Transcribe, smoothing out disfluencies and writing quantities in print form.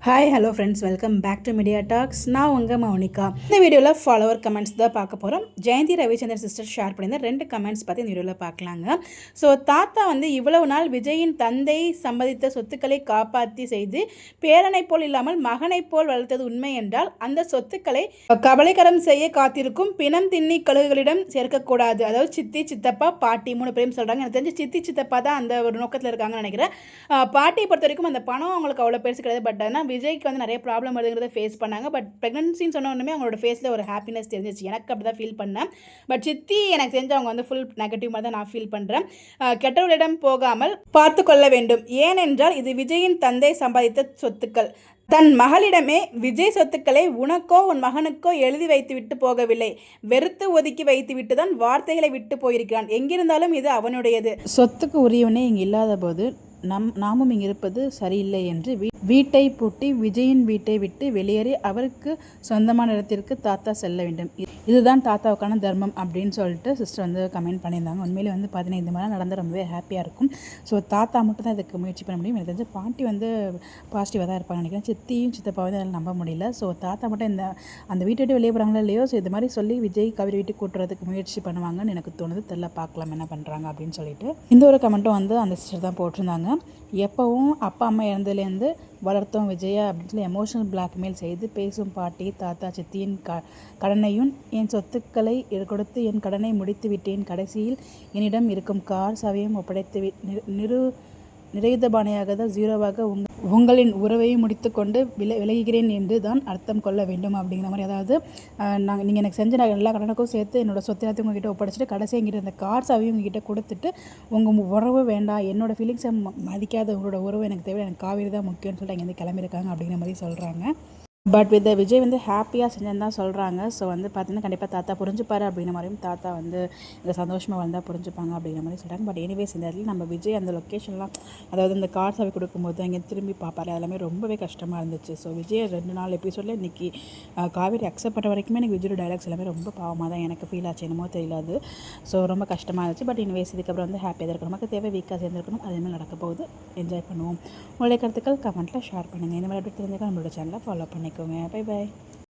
Hi hello friends, welcome back to media talks. நான் உங்கள் மௌனிகா. இந்த வீடியோவில் ஃபாலோவர் கமெண்ட்ஸ் தான் பார்க்க போகிறோம். ஜெயந்தி ரவிச்சந்திரன் சிஸ்டர் ஷேர் பண்ணியிருந்த 2 கமெண்ட்ஸ் பார்த்து இந்த வீடியோவில் பார்க்கலாங்க. ஸோ தாத்தா இவ்வளவு நாள் விஜயின் தந்தை சம்பாதித்த சொத்துக்களை காப்பாற்றி செய்து பேரனை போல் இல்லாமல் மகனை போல் வளர்த்தது உண்மை என்றால் அந்த சொத்துக்களை கபலைக்கரம் செய்ய காத்திருக்கும் பிணம் தின்னி கழுகுகளிடம் சேர்க்கக்கூடாது. அதாவது சித்தி, சித்தப்பா, பாட்டி 3 பேரும் சொல்கிறாங்க. எனக்கு தெரிஞ்சு சித்தி, சித்தப்பா தான் அந்த ஒரு நோக்கத்தில் இருக்காங்கன்னு நினைக்கிறேன். பாட்டியை பொறுத்த வரைக்கும் அந்த பணம் அவங்களுக்கு அவ்வளோ பெருசு கிடையாது. பட் ஆனால் விஜய்க்கு நிறைய ப்ராப்ளம் வருதுங்கிறத ஃபேஸ் பண்ணாங்க. பட் ப்ரெக்னன்சின்னு சொன்ன உடனே அவங்களோட ஃபேஸில் ஒரு ஹாப்பினஸ் தெரிஞ்சிச்சு. எனக்கு அப்படி தான் ஃபீல் பண்ணேன். பட் சித்தி எனக்கு தெரிஞ்சு அவங்க ஃபுல் நெகட்டிவ் மாதிரி தான் நான் ஃபீல் பண்ணுறேன். கெட்டவர்களிடம் போகாமல் பார்த்து கொள்ள வேண்டும். ஏனென்றால் இது விஜயின் தந்தை சம்பாதித்த சொத்துக்கள். தன் மகளிடமே விஜய் சொத்துக்களை உனக்கோ உன் மகனுக்கோ எழுதி வைத்து விட்டு போகவில்லை, வெறுத்து ஒதுக்கி வைத்து விட்டு தான் வார்த்தைகளை விட்டு போயிருக்கிறான். எங்கிருந்தாலும் இது அவனுடையது. சொத்துக்கு உரியவனே இங்கு இல்லாத போது நாமும் இங்கே இருப்பது சரியில்லை என்று வீட்டை பூட்டி விஜயின் வீட்டை விட்டு வெளியேறி அவருக்கு சொந்தமான இடத்திற்கு தாத்தா செல்ல வேண்டும். இதுதான் தாத்தாவுக்கான தர்மம் அப்படின்னு சொல்லிட்டு சிஸ்டர் கமெண்ட் பண்ணியிருந்தாங்க. உண்மையிலே பார்த்தீங்கன்னா இந்த மாதிரி நடந்தால் ரொம்பவே ஹாப்பியாக இருக்கும். ஸோ தாத்தா மட்டும் தான் இதுக்கு முயற்சி பண்ண முடியும். எனக்கு தெரிஞ்ச பாட்டி பாசிட்டிவாக தான் இருப்பாங்க நினைக்கிறேன். சித்தியும் சித்தப்பாவும் அதில் நம்ப முடியல. ஸோ தாத்தா மட்டும் அந்த வீட்டை விட்டு வெளியே போகிறாங்களா இல்லையோ, ஸோ இது மாதிரி சொல்லி விஜய் கவிதை வீட்டுக்கு கூட்டுறதுக்கு முயற்சி பண்ணுவாங்கன்னு எனக்கு தோணுது. தெரியல, பார்க்கலாம் என்ன பண்ணுறாங்க அப்படின்னு சொல்லிட்டு. இந்த ஒரு கமெண்ட்டும் அந்த சிஸ்டர் தான் போட்டிருந்தாங்க. எப்போவும் அப்பா அம்மா இறந்ததுலேருந்து வளர்த்தோம் விஜயா அப்படின்னு சொல்லி எமோஷனல் பிளாக்மெயில் செய்து பேசும் பாட்டி, தாத்தா, சித்தியின் கடனையும் என் சொத்துக்களை கொடுத்து என் கடனை முடித்து விட்டேன். கடைசியில் என்னிடம் இருக்கும் கார் சாவியும் ஒப்படைத்து நிறைவுதபானையாக தான் 0வாக உங்களின் உறவையும் முடித்து கொண்டு விலகுகிறேன் என்று தான் அர்த்தம் கொள்ள வேண்டும் அப்படிங்கிற மாதிரி. அதாவது நீங்கள் எனக்கு செஞ்ச எல்லா கடனுக்கும் சேர்த்து என்னோடய சொத்திரத்தையும் உங்ககிட்ட ஒப்படைச்சிட்டு கடைசி எங்கிட்ட இந்த கார் சாவியும் உங்ககிட்ட கொடுத்துட்டு உங்கள் உறவு வேண்டாம், என்னோடய ஃபீலிங்ஸை மதிக்காத உங்களோட உறவு எனக்கு தேவை, எனக்கு காவேரி தான் முக்கியம்னு சொல்லிட்டு இங்கேருந்து கிளம்பியிருக்காங்க அப்படிங்கிற மாதிரி சொல்கிறாங்க. பட் விஜய் ஹாப்பியாக செஞ்சேன்னு தான் சொல்கிறாங்க. ஸோ பார்த்தீங்கன்னா கண்டிப்பாக தாத்தா புரிஞ்சுப்பார் அப்படிங்கிற மாதிரியும், தாத்தா இந்த சந்தோஷமாக வந்தால் புரிஞ்சுப்பாங்க அப்படிங்கிற மாதிரி சொல்கிறாங்க. பட் எனிவேஸ் இந்த இடத்துல நம்ம விஜய் அந்த லொக்கேஷன்லாம், அதாவது இந்த கார் சாவி கொடுக்கும்போது அங்கே திரும்பி பார்ப்பாரு, அதெல்லாமே ரொம்பவே கஷ்டமாக இருந்துச்சு. ஸோ விஜய் 2 நாள் எபிசோடில் இன்றைக்கி காவேரி அக்செப்ட் பண்ண வரைக்குமே எனக்கு விஜயோட டைலாக்ஸ் எல்லாமே ரொம்ப பாவமாக தான் எனக்கு ஃபீல் ஆச்சு, என்னமோ தெரியலாது. ஸோ ரொம்ப கஷ்டமாக இருந்துச்சு. பட் எனிவேஸ் இதுக்கப்புறம் ஹாப்பியாக தான் இருக்கணும். நமக்கு தேவை வீக்காக சேர்ந்துருக்கணும். அதேமாதிரி நடக்க போகுது. என்ஜாய் பண்ணுவோம். உங்களுடைய கருத்துக்கள் கமெண்ட்டில் ஷேர் பண்ணுங்கள். இந்த மாதிரி அப்படி தெரிஞ்சுக்க நம்மளோட சேனலை ஃபாலோ பண்ணிக்கோங்க. Bye bye.